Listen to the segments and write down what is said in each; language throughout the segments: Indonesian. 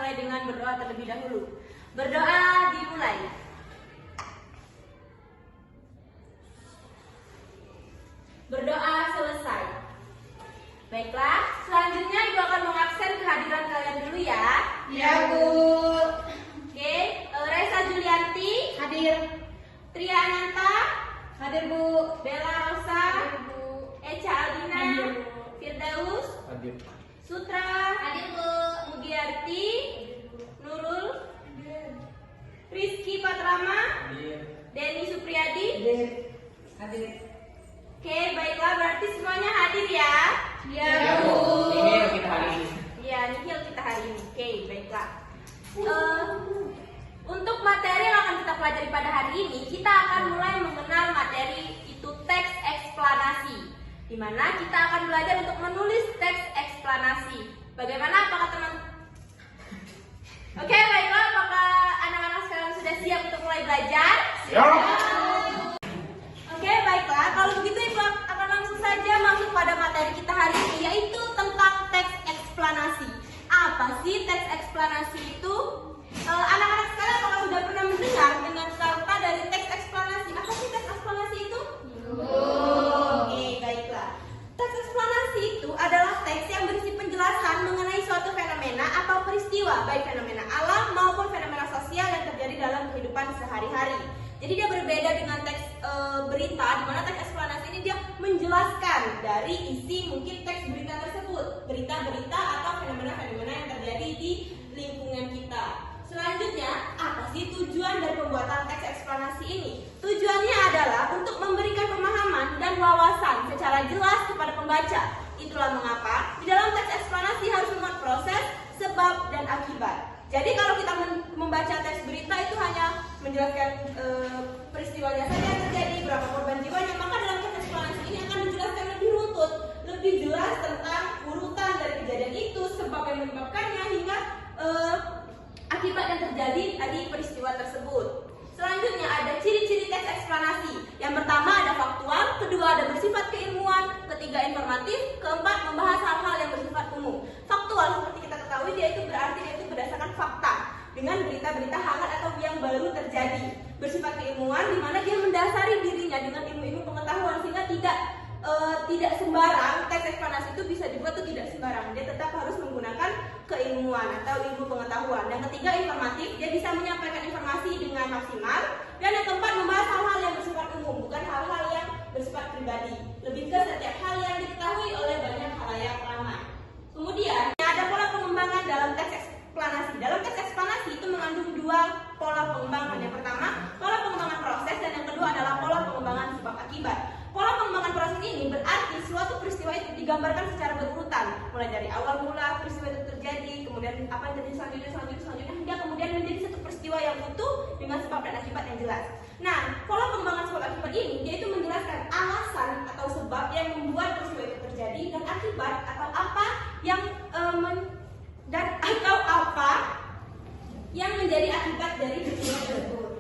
mulai dengan berdoa terlebih dahulu. Berdoa dimulai. Berdoa selesai. Baiklah, selanjutnya Ibu akan mengabsen kehadiran kalian dulu ya. Ya, Bu. Oke, Reza Julianti Hadir. Tria Ananta Hadir, Bu. Bella Rosa Hadir, Bu. Echa Aldina Hadir, Bu. Firdaus Hadir. Sutra Hadir, Bu. Mugiarti Nurul Rizky Patrama Hadir. Denny Supriyadi. Hadir. Hadir. Oke, baiklah, berarti semuanya hadir ya. Ya, Ya, Bu. Bu. Ini kita hari ini. Iya, nihil kita hari ini. Oke, baiklah. Untuk materi yang akan kita pelajari pada hari ini, kita akan mulai mengenal materi itu teks eksplanasi, di mana kita akan belajar untuk menulis teks eksplanasi. Bagaimana? Apakah teman? Oke, baiklah. Apakah anak-anak sekarang sudah siap untuk mulai belajar? Siap. Oke, baiklah. Kalau begitu Ibu akan langsung saja masuk pada materi kita hari ini, yaitu tentang teks eksplanasi. Apa sih teks eksplanasi itu? Anak-anak sekalian apakah sudah pernah mendengar dengan kata dari teks eksplanasi? Apa sih teks eksplanasi itu? Oke, baiklah. Teks eksplanasi itu adalah teks yang berisi penjelasan mengenai suatu fenomena atau peristiwa, baik fenomena alam maupun fenomena sosial yang terjadi dalam kehidupan sehari-hari. Jadi dia berbeda dengan teks berita, di mana teks eksplanasi ini dia menjelaskan dari isi mungkin teks berita tersebut, berita-berita atau fenomena-fenomena yang terjadi di lingkungan kita. Selanjutnya, apa sih tujuan dari pembuatan teks eksplanasi ini? Tujuannya adalah untuk memberikan pemahaman dan wawasan secara jelas kepada pembaca. Itulah mengapa di dalam teks eksplanasi harus memuat proses, sebab, dan akibat. Jadi kalau kita membaca teks berita itu hanya menjelaskan peristiwanya saja yang terjadi, berapa korban jiwanya, maka dalam teks eksplanasi ini akan dijelaskan lebih runtut, lebih jelas tentang urutan dari kejadian itu, sebab yang menyebabkannya, hingga akibat yang terjadi tadi peristiwa tersebut. Selanjutnya ada ciri-ciri teks eksplanasi. Yang pertama ada faktual, kedua ada bersifat keilmuan, ketiga informatif, keempat membahas hal-hal yang bersifat umum. Faktual seperti kita ketahui dia itu berarti dia itu berdasarkan fakta dengan berita-berita hangat atau yang baru terjadi. Bersifat keilmuan di mana dia mendasari dirinya dengan ilmu-ilmu pengetahuan sehingga tidak sembarang teks eksplanasi itu bisa dibuat itu tidak sembarang. Dia tetap harus menggunakan keilmuan atau ilmu pengetahuan. Dan ketiga informatif, dia bisa menyampaikan informasi dengan maksimal. Dan yang keempat membahas hal-hal yang bersifat umum, bukan hal-hal yang bersifat pribadi. Lebih ke setiap hal yang diketahui oleh banyak khalayak ramai. Kemudian ada pola pengembangan dalam teks eksplanasi. Dalam teks eksplanasi itu mengandung dua pola pengembangan. Yang pertama pola pengembangan proses dan yang kedua adalah pola pengembangan sebab akibat. Pola pengembangan proses ini berarti suatu peristiwa itu digambarkan secara berurutan, mulai dari awal mula peristiwa itu terjadi, kemudian apa yang terjadi selanjutnya, hingga kemudian menjadi satu peristiwa yang utuh dengan sebab dan akibat yang jelas. Nah, pola pengembangan sebab akibat ini yaitu menjelaskan alasan atau sebab yang membuat peristiwa itu terjadi dan akibat atau apa yang menjadi akibat dari peristiwa tersebut.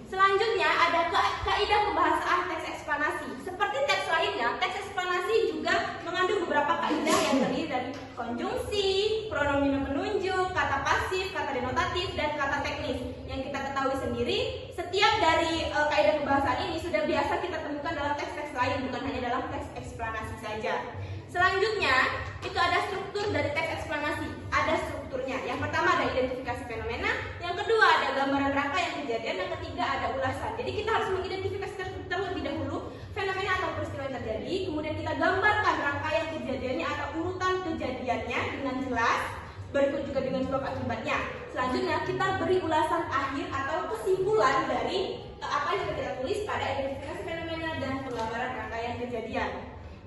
Selanjutnya ada kaidah pembahasan teks eksplanasi. Seperti teks lainnya, teks eksplanasi juga mengandung beberapa kaidah yang terdiri dari konjungsi, pronomina penunjuk, kata pasif, kata denotatif, dan kata teknis. Yang kita ketahui sendiri, setiap dari kaidah pembahasan ini sudah biasa kita temukan dalam teks-teks lain, bukan hanya dalam teks eksplanasi saja. Selanjutnya, itu ada struktur dari teks eksplanasi. Ada strukturnya. Yang pertama ada identifikasi fenomena, yang kedua ada gambaran rangkaian kejadian, yang ketiga ada ulasan. Jadi kita harus mengidentifikasi terlebih dahulu fenomena atau peristiwa yang terjadi, kemudian kita gambarkan rangkaian kejadiannya atau urutan kejadiannya dengan jelas, berikut juga dengan sebab akibatnya. Selanjutnya kita beri ulasan akhir atau kesimpulan dari apa yang sudah kita tulis pada identifikasi fenomena dan penggambaran rangkaian kejadian.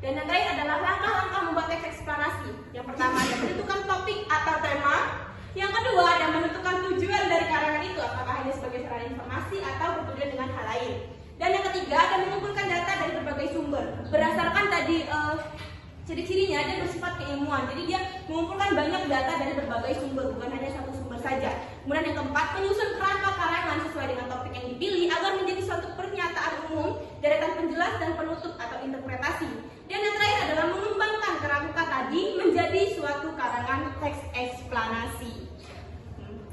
Dan yang terakhir adalah langkah-langkah membuat teks eksplanasi. Yang pertama ada menentukan topik atau tema. Yang kedua ada menentukan tujuan dari karangan itu, apakah hanya sebagai sarana informasi atau bertujuan dengan hal lain. Dan yang ketiga ada mengumpulkan data dari berbagai sumber. Berdasarkan tadi ciri-cirinya dia bersifat keilmuan. Jadi dia mengumpulkan banyak data dari berbagai sumber, bukan hanya satu sumber saja. Kemudian yang keempat, menyusun kerangka karangan sesuai dengan topik yang dipilih agar menjadi suatu pernyataan umum, deretan penjelas dan penutup atau interpretasi. Dan yang terakhir adalah mengembangkan kerangka tadi menjadi suatu karangan teks eksplanasi.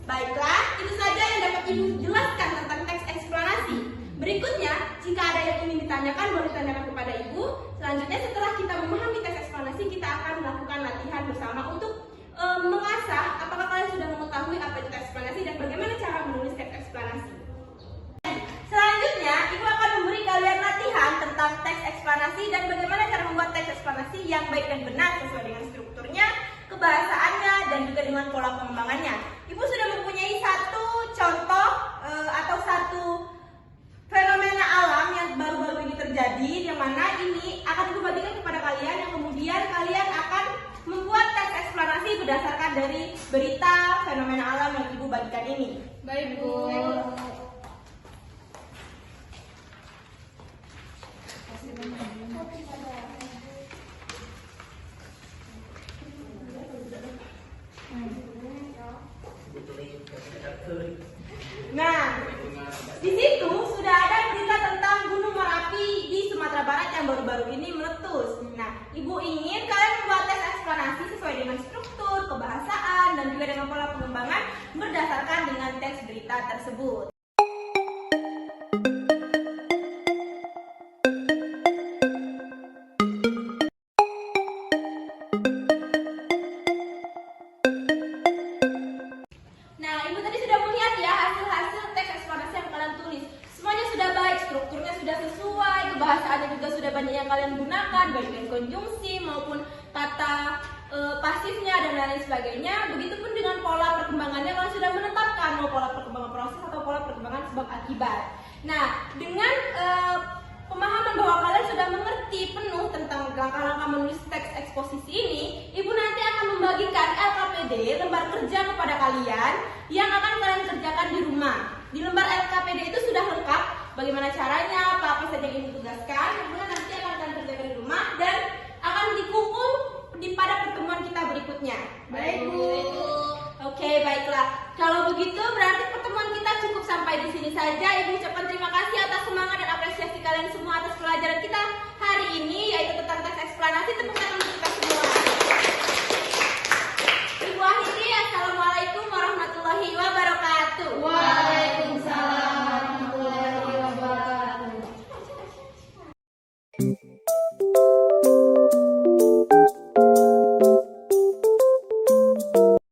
Baiklah, itu saja yang dapat Ibu jelaskan tentang teks eksplanasi. Berikutnya, jika ada yang ingin ditanyakan, boleh ditanyakan kepada Ibu. Selanjutnya, setelah kita memahami teks eksplanasi, kita akan melakukan latihan bersama untuk mengasah apakah kalian sudah mengetahui apa itu teks eksplanasi dan bagaimana cara menulis teks eksplanasi. Selanjutnya, Ibu akan memberi kalian latihan tentang teks eksplanasi dan bagaimana cara membuat teks eksplanasi yang baik dan benar sesuai dengan strukturnya, kebahasaannya, dan juga dengan pola pengembangannya. Ibu sudah mempunyai satu contoh atau satu fenomena alam yang baru-baru ini terjadi, yang mana ini akan Ibu bagikan kepada kalian, yang kemudian kalian akan membuat teks eksplanasi berdasarkan dari berita fenomena alam yang Ibu bagikan ini. Baik, Bu. Nah, di situ sudah ada berita tentang Gunung Merapi di Sumatera Barat yang baru-baru ini meletus. Nah, Ibu ingin kalian membuat teks eksplanasi sesuai dengan struktur, kebahasaan, dan juga dengan pola pengembangan berdasarkan dengan teks berita tersebut. Nah, Ibu tadi sudah melihat ya hasil-hasil teks eksplanasi yang kalian tulis. Semuanya sudah baik, strukturnya sudah sesuai, kebahasaannya juga sudah banyak yang kalian gunakan, baik dengan konjungsi maupun kata pasifnya dan lain sebagainya. Begitupun dengan pola perkembangannya, kalian sudah menetapkan mau pola perkembangan proses atau pola perkembangan sebab akibat. Nah, dengan pemahaman bahwa kalian sudah mengerti penuh tentang langkah-langkah menulis teks eksposisi ini, Ibu nanti akan membagikan LKPD, lembar kerja kepada kalian yang akan kalian kerjakan di rumah. Di lembar LKPD itu sudah lengkap bagaimana caranya, apa saja yang Ibu tugaskan, kemudian nanti akan kalian kerjakan di rumah dan akan dikumpul pada pertemuan kita berikutnya. Baik, Bu. Oke, baiklah. Kalau begitu berarti pertemuan kita cukup sampai di sini saja. Ibu ucapkan terima kasih atas semangat dan apresiasi kalian semua atas pelajaran kita hari ini, yaitu tentang teks eksplanasi. Tepuk tangan untuk kita semua. Ibu akhiri, assalamualaikum warahmatullahi wabarakatuh. Waalaikumsalam warahmatullahi wabarakatuh.